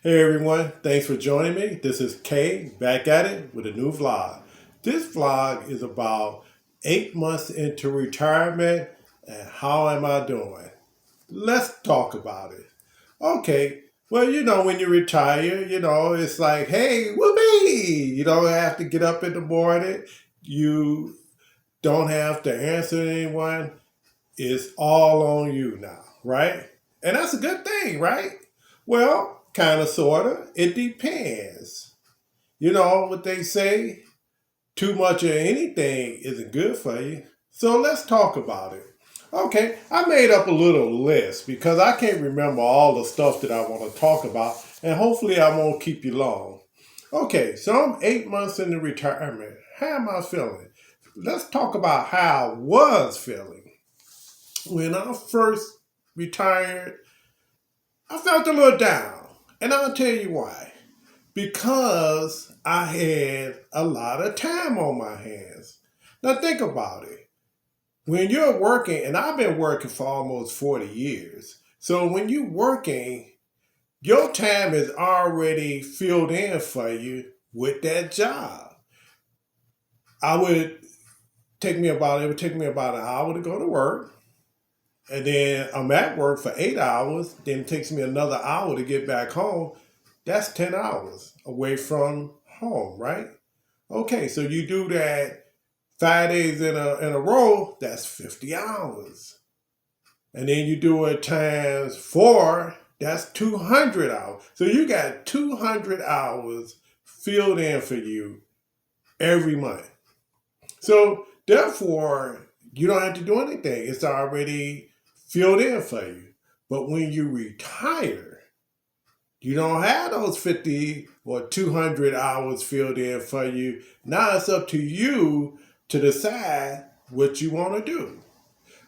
Hey everyone, thanks for joining me. This is Kay back at it with a new vlog. This vlog is about 8 months into retirement and how am I doing? Let's talk about it. Okay, well, when you retire, it's like, hey, whoopee! You don't have to get up in the morning. You don't have to answer anyone. It's all on you now, right? And that's a good thing, right? Well, kind of, sort of. It depends. You know what they say? Too much of anything isn't good for you. So let's talk about it. Okay, I made up a little list because I can't remember all the stuff that I want to talk about, and hopefully I won't keep you long. Okay, so I'm 8 months into retirement. How am I feeling? Let's talk about how I was feeling. When I first retired, I felt a little down. And I'll tell you why. Because I had a lot of time on my hands. Now, think about it. When you're working, and I've been working for almost 40 years, so when you're working, your time is already filled in for you with that job. I would it would take me about an hour to go to work. And then I'm at work for 8 hours. Then it takes me another hour to get back home. That's 10 hours away from home, right? Okay, so you do that 5 days in a row, that's 50 hours. And then you do it times four, that's 200 hours. So you got 200 hours filled in for you every month. So therefore, you don't have to do anything. It's already filled in for you. But when you retire, you don't have those 50 or 200 hours filled in for you. Now it's up to you to decide what you want to do.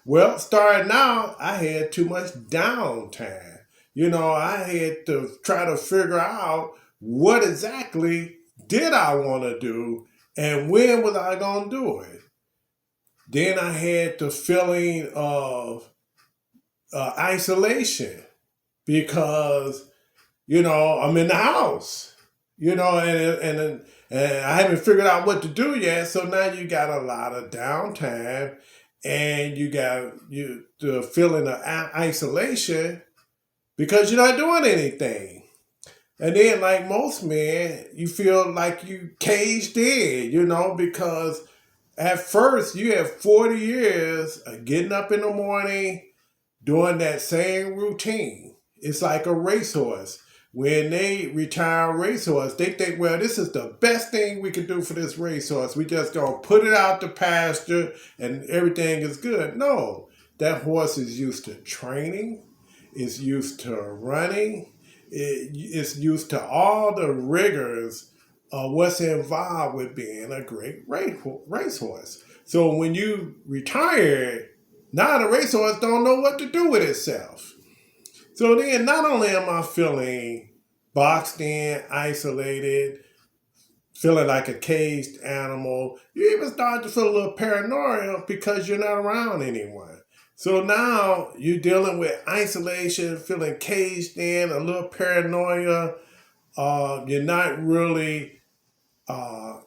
Well, starting out, I had too much downtime. I had to try to figure out what exactly did I want to do and when was I going to do it. Then I had the feeling of isolation because I'm in the house, and I haven't figured out what to do yet. So now you got a lot of downtime, and you got the feeling of isolation because you're not doing anything. And then, like most men, you feel like you caged in, because at first you have 40 years of getting up in the morning, doing that same routine. It's like a racehorse. When they retire a racehorse, they think, well, this is the best thing we can do for this racehorse. We just gonna put it out to pasture and everything is good. No, that horse is used to training, it's used to running, it's used to all the rigors of what's involved with being a great racehorse. So when you retire, now the racehorse don't know what to do with itself. So then not only am I feeling boxed in, isolated, feeling like a caged animal, you even start to feel a little paranoia because you're not around anyone. So now you're dealing with isolation, feeling caged in, a little paranoia. You're not really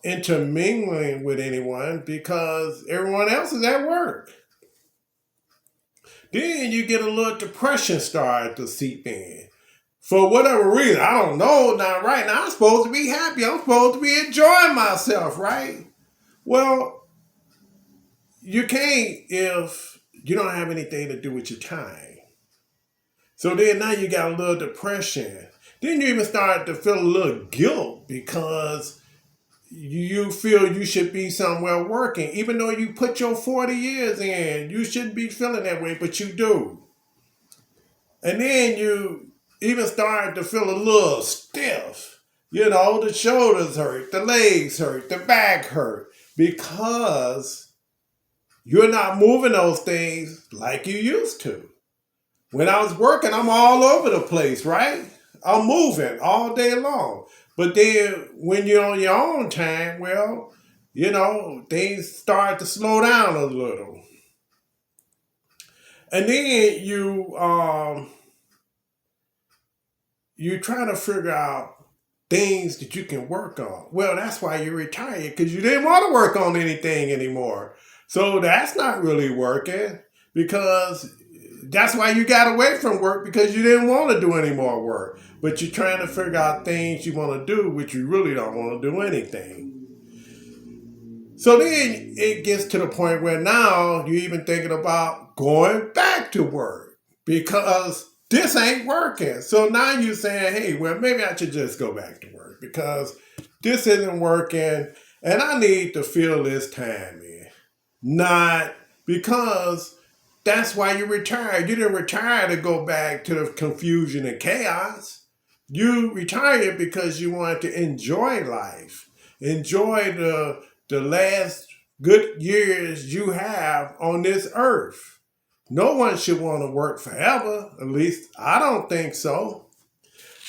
intermingling with anyone because everyone else is at work. Then you get a little depression start to seep in. For whatever reason, I don't know. Now, right now, I'm supposed to be happy. I'm supposed to be enjoying myself, right? Well, you can't if you don't have anything to do with your time. So then now you got a little depression. Then you even start to feel a little guilt because you feel you should be somewhere working. Even though you put your 40 years in, you shouldn't be feeling that way, but you do. And then you even start to feel a little stiff. The shoulders hurt, the legs hurt, the back hurt because you're not moving those things like you used to. When I was working, I'm all over the place, right? I'm moving all day long. But then when you're on your own time, well, things start to slow down a little. And then you're trying to figure out things that you can work on. Well, that's why you retired, because you didn't want to work on anything anymore. So that's not really working, because that's why you got away from work, because you didn't want to do any more work. But you're trying to figure out things you want to do, which you really don't want to do anything. So then it gets to the point where now you're even thinking about going back to work because this ain't working. So now you're saying, hey, well, maybe I should just go back to work because this isn't working and I need to fill this time in. Not because that's why you retired. You didn't retire to go back to the confusion and chaos. You retired because you wanted to enjoy life, enjoy the last good years you have on this earth. No one should want to work forever. At least I don't think so.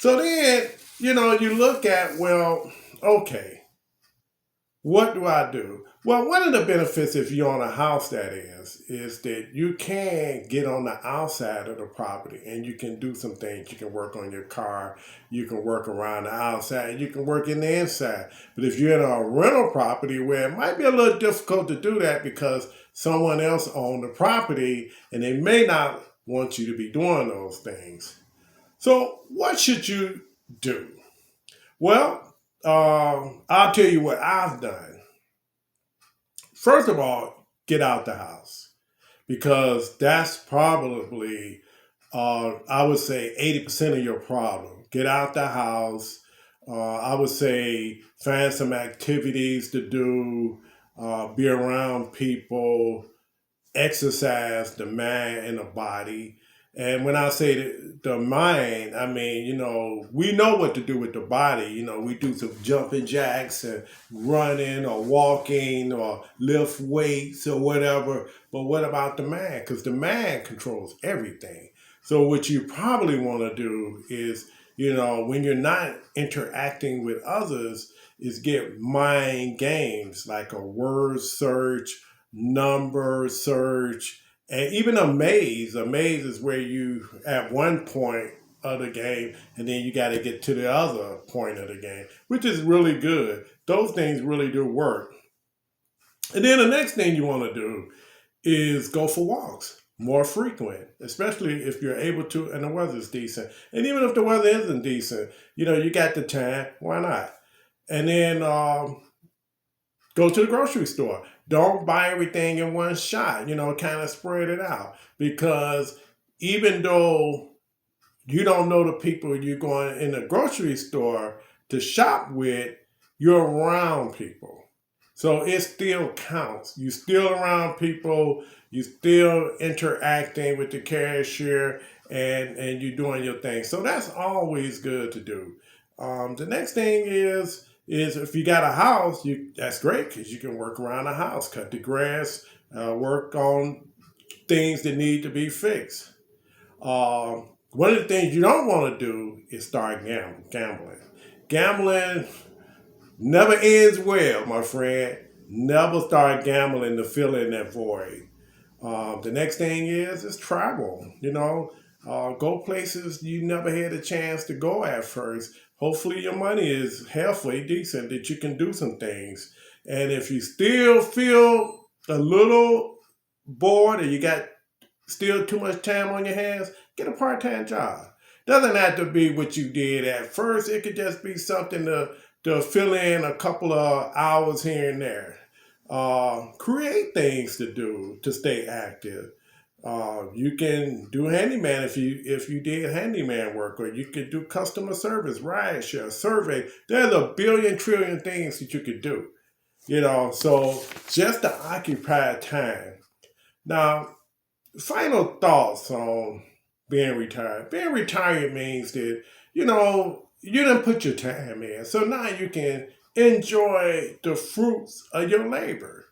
So then, you look at, well, okay, what do I do? Well, one of the benefits if you own a house, that is that you can get on the outside of the property and you can do some things. You can work on your car, you can work around the outside, you can work in the inside. But if you're in a rental property where it might be a little difficult to do that because someone else owned the property and they may not want you to be doing those things. So what should you do? Well, I'll tell you what I've done. First of all, get out the house because that's probably, I would say, 80% of your problem. Get out the house. I would say find some activities to do, be around people, exercise the mind and the body. And when I say the mind, I mean, we know what to do with the body. We do some jumping jacks and running or walking or lift weights or whatever. But what about the mind? Because the mind controls everything. So what you probably want to do is, when you're not interacting with others, is get mind games like a word search, number search, and even a maze. A maze is where you at one point of the game and then you got to get to the other point of the game, which is really good. Those things really do work. And then the next thing you want to do is go for walks more frequent, especially if you're able to and the weather's decent. And even if the weather isn't decent, you got the time, why not? And then go to the grocery store. Don't buy everything in one shot, kind of spread it out. Because even though you don't know the people you're going in the grocery store to shop with, you're around people. So it still counts. You're still around people, you're still interacting with the cashier, and you're doing your thing. So that's always good to do. The next thing is if you got a house, that's great because you can work around the house, cut the grass, work on things that need to be fixed. One of the things you don't want to do is start gambling. Gambling never ends well, my friend. Never start gambling to fill in that void. The next thing is travel. Go places you never had a chance to go at first. Hopefully your money is halfway decent that you can do some things. And if you still feel a little bored or you got still too much time on your hands, get a part-time job. Doesn't have to be what you did at first. It could just be something to fill in a couple of hours here and there. Create things to do to stay active. You can do handyman if you did handyman work, or you could do customer service, rideshare, survey. There's a billion trillion things that you could do. So just to occupy time. Now, final thoughts on being retired. Being retired means that, you didn't put your time in. So now you can enjoy the fruits of your labor.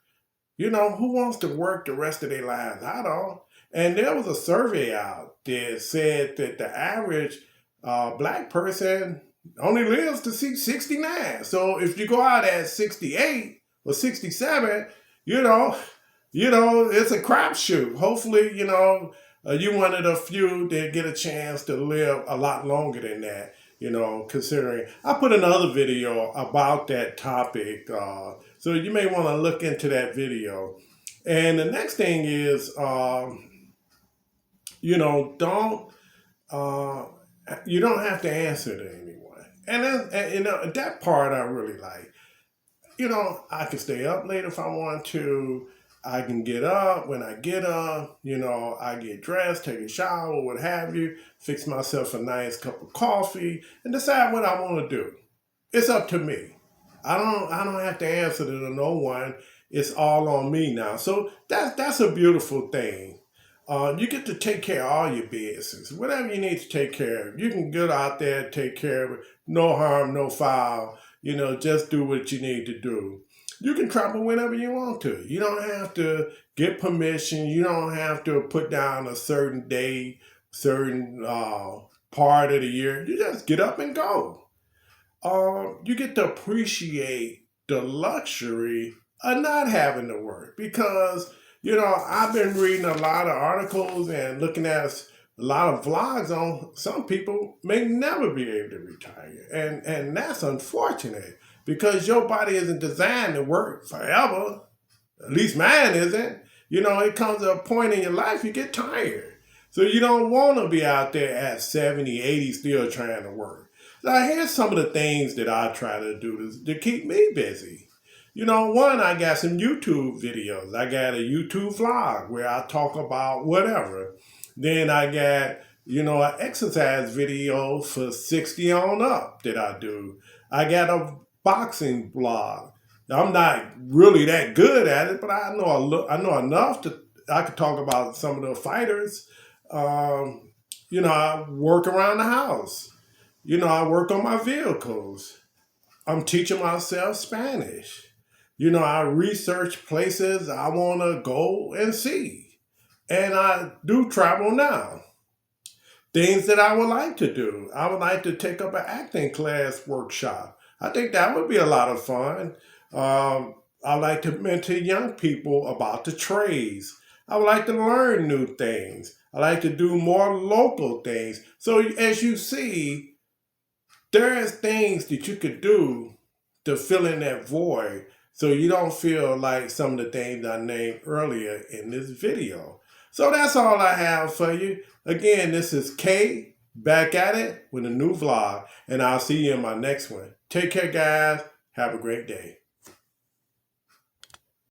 Who wants to work the rest of their lives? I don't. And there was a survey out that said that the average black person only lives to see 69. So if you go out at 68 or 67, it's a crapshoot. Hopefully, you're one of the few that get a chance to live a lot longer than that. considering I put another video about that topic. So you may want to look into that video. And the next thing is, don't uh, you don't have to answer to anyone. And that part I really like. I can stay up late if I want to. I can get up when I get up. I get dressed, take a shower, what have you, fix myself a nice cup of coffee, and decide what I want to do. It's up to me. I don't have to answer to no one. It's all on me now. So that's a beautiful thing. You get to take care of all your business. Whatever you need to take care of. You can get out there, take care of it. No harm, no foul. Just do what you need to do. You can travel whenever you want to. You don't have to get permission. You don't have to put down a certain day, certain part of the year. You just get up and go. You get to appreciate the luxury of not having to work because I've been reading a lot of articles and looking at a lot of vlogs on some people may never be able to retire, and that's unfortunate because your body isn't designed to work forever. At least mine isn't. It comes to a point in your life you get tired, so you don't want to be out there at 70, 80 still trying to work. So here's some of the things that I try to do to keep me busy. One, I got some YouTube videos. I got a YouTube vlog where I talk about whatever. Then I got, an exercise video for 60 on up that I do. I got a boxing blog. I'm not really that good at it, but I know enough I could talk about some of the fighters. I work around the house. I work on my vehicles. I'm teaching myself Spanish. I research places I want to go and see. And I do travel now. Things that I would like to do. I would like to take up an acting class workshop. I think that would be a lot of fun. I like to mentor young people about the trades. I would like to learn new things. I like to do more local things. So as you see, there's things that you could do to fill in that void so you don't feel like some of the things I named earlier in this video. So that's all I have for you. Again, this is Kay, back at it with a new vlog, and I'll see you in my next one. Take care, guys. Have a great day.